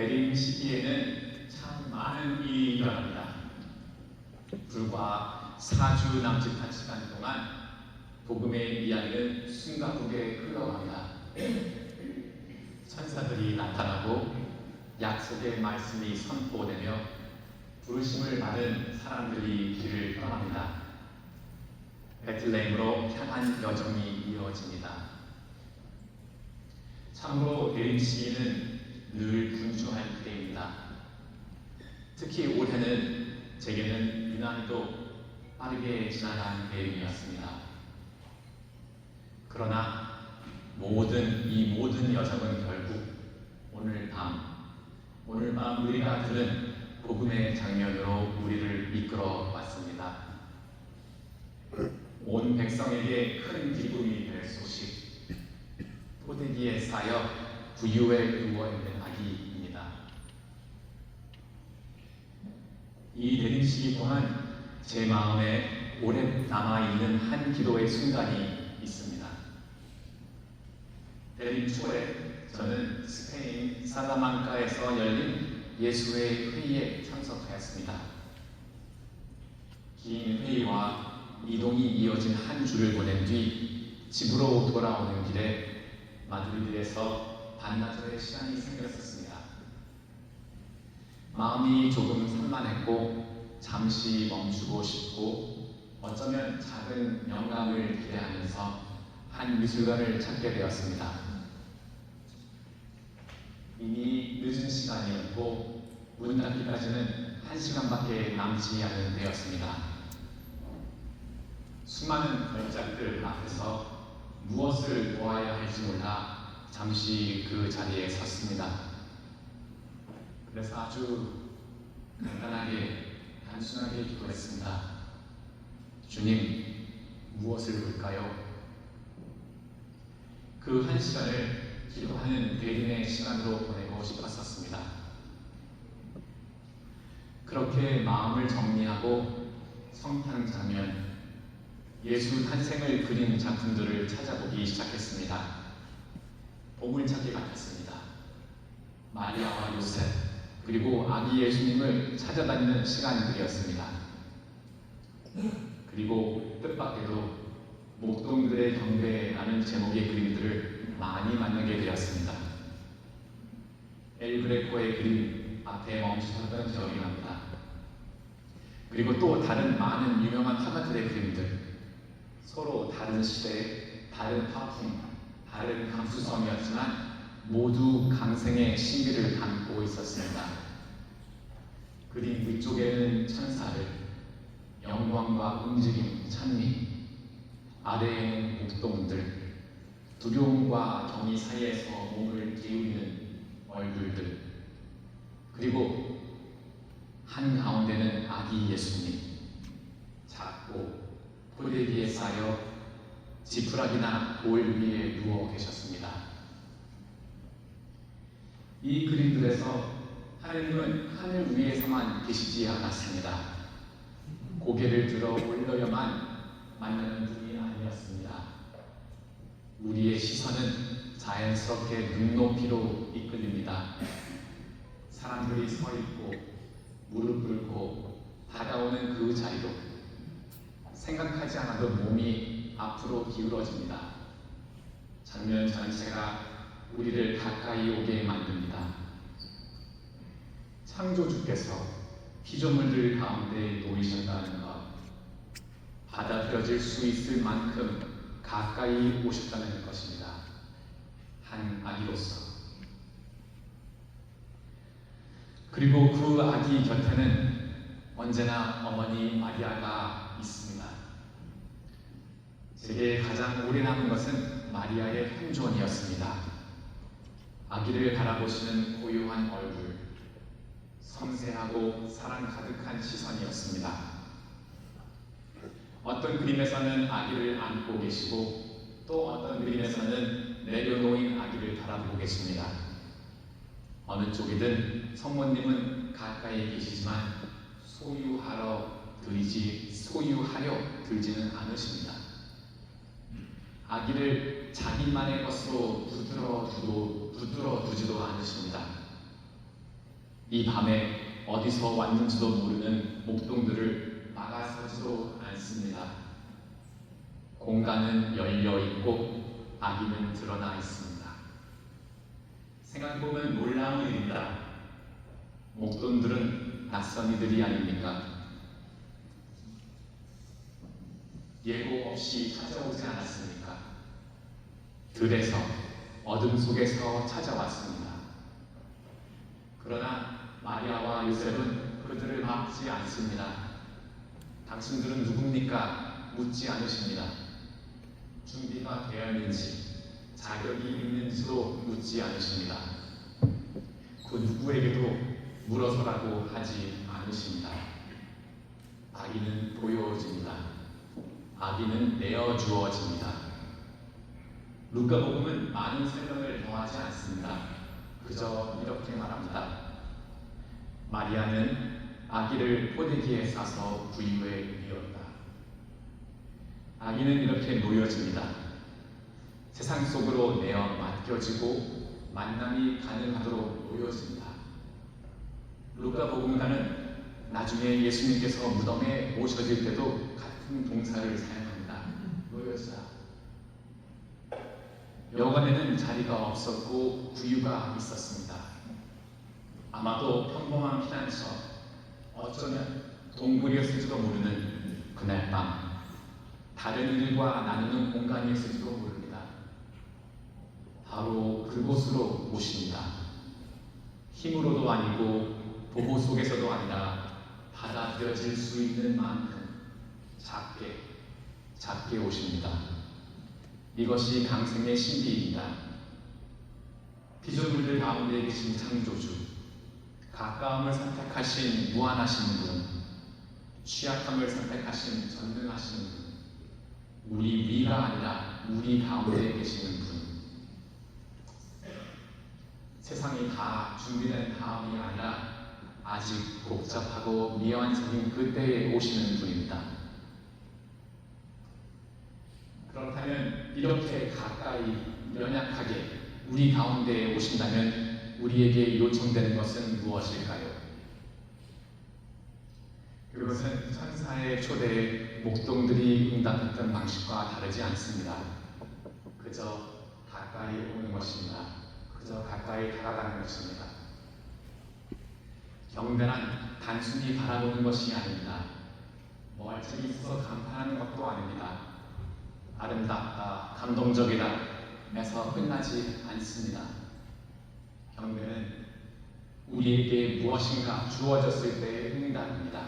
대림 시기에는 참 많은 일이 일어납니다. 불과 4주 남짓한 시간 동안 복음의 이야기는 숨가쁘게 흘러갑니다. 천사들이 나타나고 약속의 말씀이 선포되며 부르심을 받은 사람들이 길을 떠납니다. 베틀레헴으로 향한 여정이 이어집니다. 참으로 대림 시기는 늘 분주할 때입니다. 특히 올해는 제게는 유난히도 빠르게 지나간 대림이었습니다. 그러나 이 모든 여정은 결국 오늘 밤 우리가 들은 복음의 장면으로 우리를 이끌어 왔습니다. 온 백성에게 큰 기쁨이 될 소식, 포대기에 쌓여 부유에 누워있는 아기입니다. 이 대림 시기 동안 제 마음에 오래 남아있는 한 기도의 순간이 있습니다. 대림 초에 저는 스페인 살라망카에서 열린 예수의 회의에 참석하였습니다. 긴 회의와 이동이 이어진 한 주를 보낸 뒤 집으로 돌아오는 길에 마드리드에서 반나절의 시간이 생겼었습니다. 마음이 조금 산만했고 잠시 멈추고 싶고 어쩌면 작은 영감을 기대하면서 한 미술관을 찾게 되었습니다. 이미 늦은 시간이었고 문 닫기까지는 1시간밖에 남지 않은 때였습니다. 수많은 걸작들 앞에서 무엇을 보아야 할지 몰라 잠시 그 자리에 섰습니다. 그래서 아주 단순하게 기도했습니다. 주님, 무엇을 볼까요? 그 1시간을 기도하는 대림의 시간으로 보내고 싶었었습니다. 그렇게 마음을 정리하고 성탄 장면, 예수 탄생을 그린 작품들을 찾아보기 시작했습니다. 보물찾기 같았습니다. 마리아와 요셉, 그리고 아기 예수님을 찾아다니는 시간들이었습니다. 그리고 뜻밖에도 목동들의 경배라는 제목의 그림들을 많이 만나게 되었습니다. 엘 그레코의 그림 앞에 멈추셨던 기억이 납니다. 그리고 또 다른 많은 유명한 화가들의 그림들, 서로 다른 시대, 다른 화풍, 다른 감수성이었지만 모두 강생의 신비를 담고 있었습니다. 그림 위쪽에는 천사를, 영광과 움직임, 찬미, 아래에는 목동들, 두려움과 정의 사이에서 몸을 기울이는 얼굴들, 그리고 한가운데는 아기 예수님, 작고 포대기에 쌓여 지푸라기나 돌 위에 누워 계셨습니다. 이 그림들에서 하느님은 하늘 위에서만 계시지 않았습니다. 고개를 들어 올려야만 만나는 분이 아니었습니다. 우리의 시선은 자연스럽게 눈높이로 이끌립니다. 사람들이 서 있고 무릎 꿇고 다가오는 그 자리로 생각하지 않아도 몸이 앞으로 기울어집니다. 장면 전체가 우리를 가까이 오게 만듭니다. 창조주께서 피조물들 가운데 놓이셨다는 것, 받아들여질 수 있을 만큼 가까이 오셨다는 것입니다. 한 아기로서. 그리고 그 아기 곁에는 언제나 어머니 마리아가 있습니다. 제게 가장 오래 남은 것은 마리아의 현존이었습니다. 아기를 바라보시는 고요한 얼굴, 섬세하고 사랑 가득한 시선이었습니다. 어떤 그림에서는 아기를 안고 계시고 또 어떤 그림에서는 내려놓인 아기를 바라보고 계십니다. 어느 쪽이든 성모님은 가까이 계시지만 소유하려 들지는 않으십니다. 아기를 자기만의 것으로 붙들어 두지도 않으십니다. 이 밤에 어디서 왔는지도 모르는 목동들을 막아서지도 않습니다. 공간은 열려 있고 아기는 드러나 있습니다. 생각해보면 놀라운 일입니다. 목동들은 낯선 이들이 아닙니까? 예고 없이 찾아오지 않았습니까? 들에서 어둠 속에서 찾아왔습니다. 그러나 마리아와 요셉은 그들을 막지 않습니다. 당신들은 누굽니까? 묻지 않으십니다. 준비가 되어 있는지, 자격이 있는지도 묻지 않으십니다. 그 누구에게도 물어서라고 하지 않으십니다. 아기는 보여집니다. 아기는 내어주어집니다. 루카복음은 많은 설명을 더하지 않습니다. 그저 이렇게 말합니다. 마리아는 아기를 포대기에 싸서 부유에 이었다. 아기는 이렇게 놓여집니다. 세상 속으로 내어 맡겨지고 만남이 가능하도록 놓여집니다. 루카복음가는 나중에 예수님께서 무덤에 모셔질 때도 같은 동사를 사용합니다. 놓여지다. 여관에는 자리가 없었고 구유가 있었습니다. 아마도 평범한 피난처, 어쩌면 동굴이었을지도 모르는 그날 밤, 다른 이들과 나누는 공간이었을지도 모릅니다. 바로 그곳으로 모십니다. 힘으로도 아니고 보호 속에서도 아니라 받아들여질 수 있는 만큼 작게 오십니다. 이것이 강생의 신비입니다. 피조물들 가운데 계신 창조주, 가까움을 선택하신 무한하신 분, 취약함을 선택하신 전능하신 분, 우리 위가 아니라 우리 가운데 계시는 분, 세상이 다 준비된 다음이 아니라 아직 복잡하고 미완성인 그때에 오시는 분입니다. 그렇다면 이렇게 가까이 연약하게 우리 가운데에 오신다면 우리에게 요청되는 것은 무엇일까요? 그것은 천사의 초대에 목동들이 응답했던 방식과 다르지 않습니다. 그저 가까이 오는 것입니다. 그저 가까이 다가가는 것입니다. 경배란 단순히 바라보는 것이 아닙니다. 뭐 할 점이 있어서 감탄하는 것도 아닙니다. 아름답다, 감동적이다 에서 끝나지 않습니다. 경배는 우리에게 무엇인가 주어졌을 때의 응답입니다.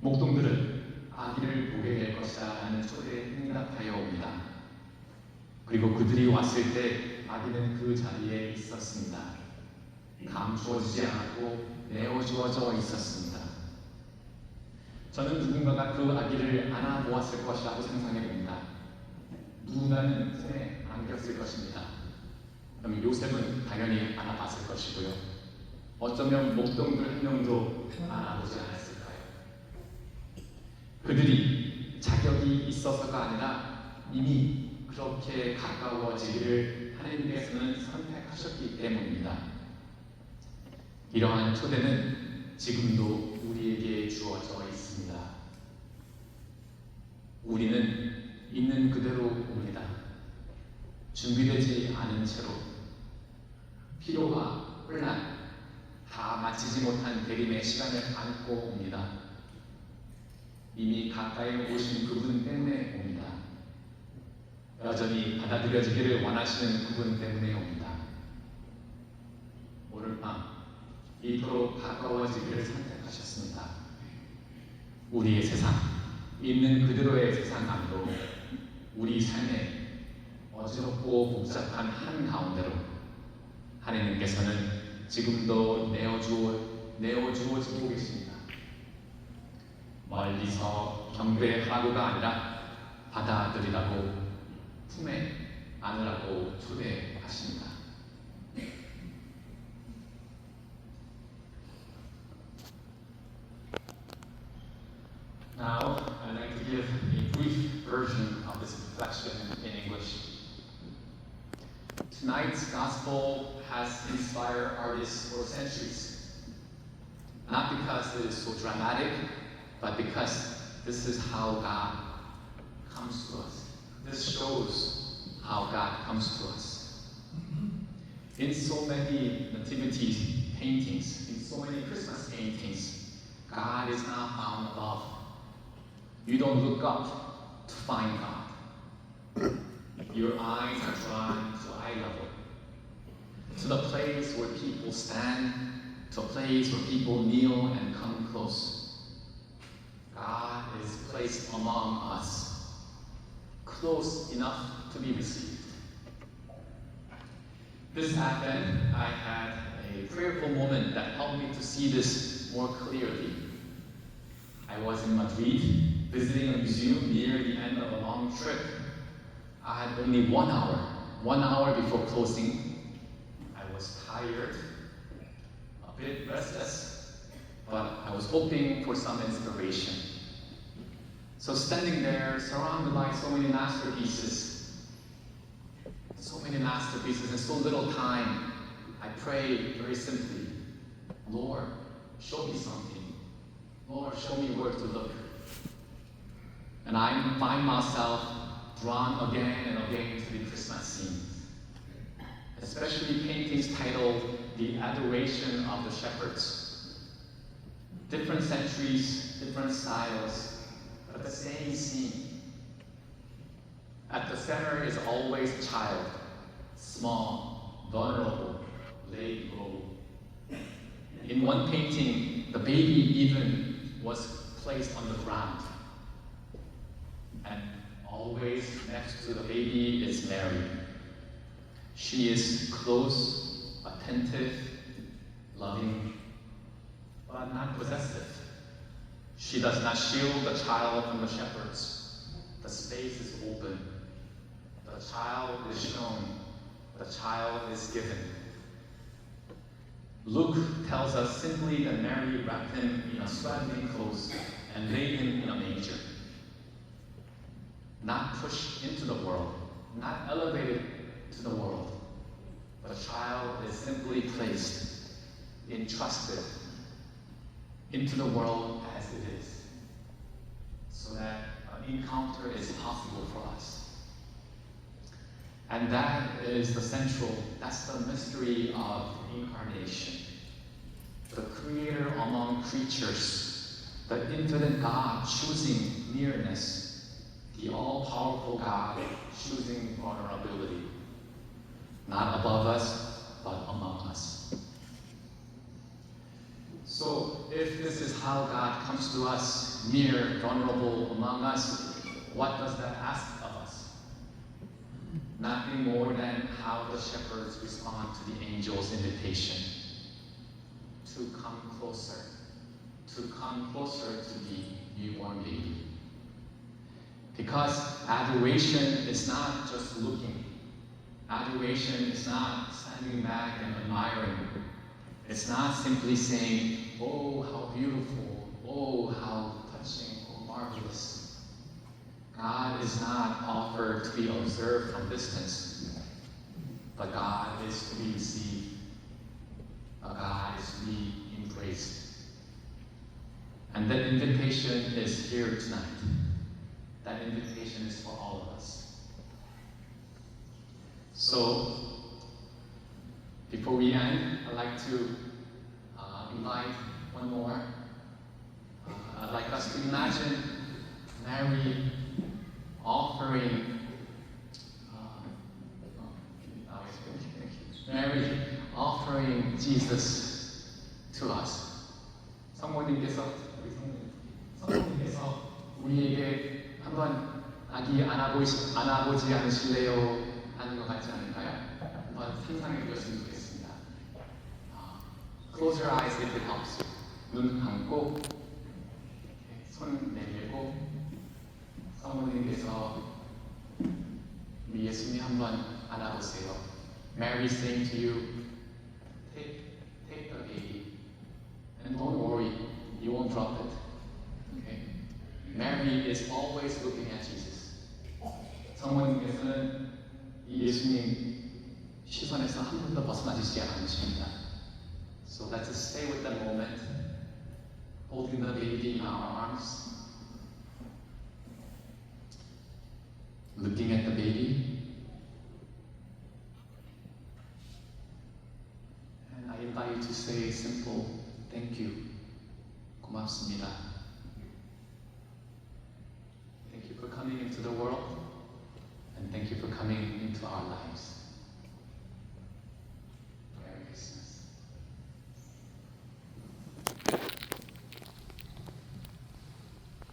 목동들은 아기를 보게 될 것이다 라는 초대에 응답하여 옵니다. 그리고 그들이 왔을 때 아기는 그 자리에 있었습니다. 감추어지지 않았고 내어주어져 있었습니다. 저는 누군가가 그 아기를 안아 모았을 것이라고 상상해 봅니다. 누군가는 손에 안겼을 것입니다. 그럼 요셉은 당연히 안아봤을 것이고요. 어쩌면 목동들 한 명도 안아보지 않았을까요? 그들이 자격이 있어서가 아니라 이미 그렇게 가까워지기를 하나님께서는 선택하셨기 때문입니다. 이러한 초대는 지금도 우리에게 주어져 있습니다. 우리는 있는 그대로 옵니다. 준비되지 않은 채로 피로와 혼란, 다 마치지 못한 대림의 시간을 안고 옵니다. 이미 가까이 오신 그분 때문에 옵니다. 여전히 받아들여지기를 원하시는 그분 때문에 옵니다. 오늘 밤 이토록 가까워지기를 선택하셨습니다. 우리의 세상, 있는 그대로의 세상 안으로 우리 삶의 어지럽고 복잡한 한 가운데로 하나님께서는 지금도 내어주어지고 계십니다. 멀리서 경배하라고가 아니라 받아들이라고, 품에 안으라고 초대하십니다. Now, I'd like to give a brief version of this reflection in English. Tonight's gospel has inspired artists for centuries. Not because it is so dramatic, but because this is how God comes to us. This shows how God comes to us. In so many nativity paintings, in so many Christmas paintings, God is not found above. You don't look up to find God. Your eyes are drawn to eye level, to the place where people stand, to a place where people kneel and come close. God is placed among us, close enough to be received. This Advent, I had a prayerful moment that helped me to see this more clearly. I was in Madrid, visiting a museum near the end of a long trip. I had only 1 hour before closing. I was tired, a bit restless, but I was hoping for some inspiration. So standing there, surrounded by so many masterpieces and so little time, I prayed very simply, Lord, show me something. Lord, show me where to look. And I find myself drawn again and again to the Christmas scenes, especially paintings titled The Adoration of the Shepherds. Different centuries, different styles, but the same scene. At the center is always a child, small, vulnerable, laid low. In one painting, the baby even was placed on the ground. And always next to the baby is Mary. She is close, attentive, loving, but not possessive. She does not shield the child from the shepherds. The space is open. The child is shown. The child is given. Luke tells us simply that Mary wrapped him in a swaddling clothes and laid him in a manger. Not pushed into the world, not elevated to the world. The child is simply placed, entrusted into the world as it is, so that an encounter is possible for us. And that's the mystery of incarnation. The Creator among creatures, the infinite God choosing nearness, the all-powerful God choosing vulnerability, not above us, but among us. So, if this is how God comes to us, near, vulnerable, among us, what does that ask of us? Nothing more than how the shepherds respond to the angel's invitation to come closer to the newborn baby. Because adoration is not just looking. Adoration is not standing back and admiring. It's not simply saying, oh, how beautiful, oh, how touching, oh, marvelous. God is not offered to be observed from distance, but God is to be received. God is to be embraced. And that invitation is here tonight. That invitation is for all of us. So, before we end, I'd like to invite one more. I'd like us to imagine Mary offering Jesus to us. 성모님께서 우리에게 한번 아기 안아보지 않으실래요? 하는 것 같지 않을까요? 한번 상상해 보셨으면 좋겠습니다. Close your eyes if it helps you. 눈 감고 손 내밀고 성모님께서 우리 예수님 한번 안아보세요. Mary saying to you, take the baby and don't worry, you won't drop it. Okay? Mary is always looking at Jesus. 성모님께서는 이 예수님 시선에서 한 번도 벗어나지 않으십니다. So let's stay with that moment, holding the baby in our arms, looking at the baby, and I invite you to say a simple thank you. 고맙습니다. Thank you for coming into the world, and thank you for coming into our lives.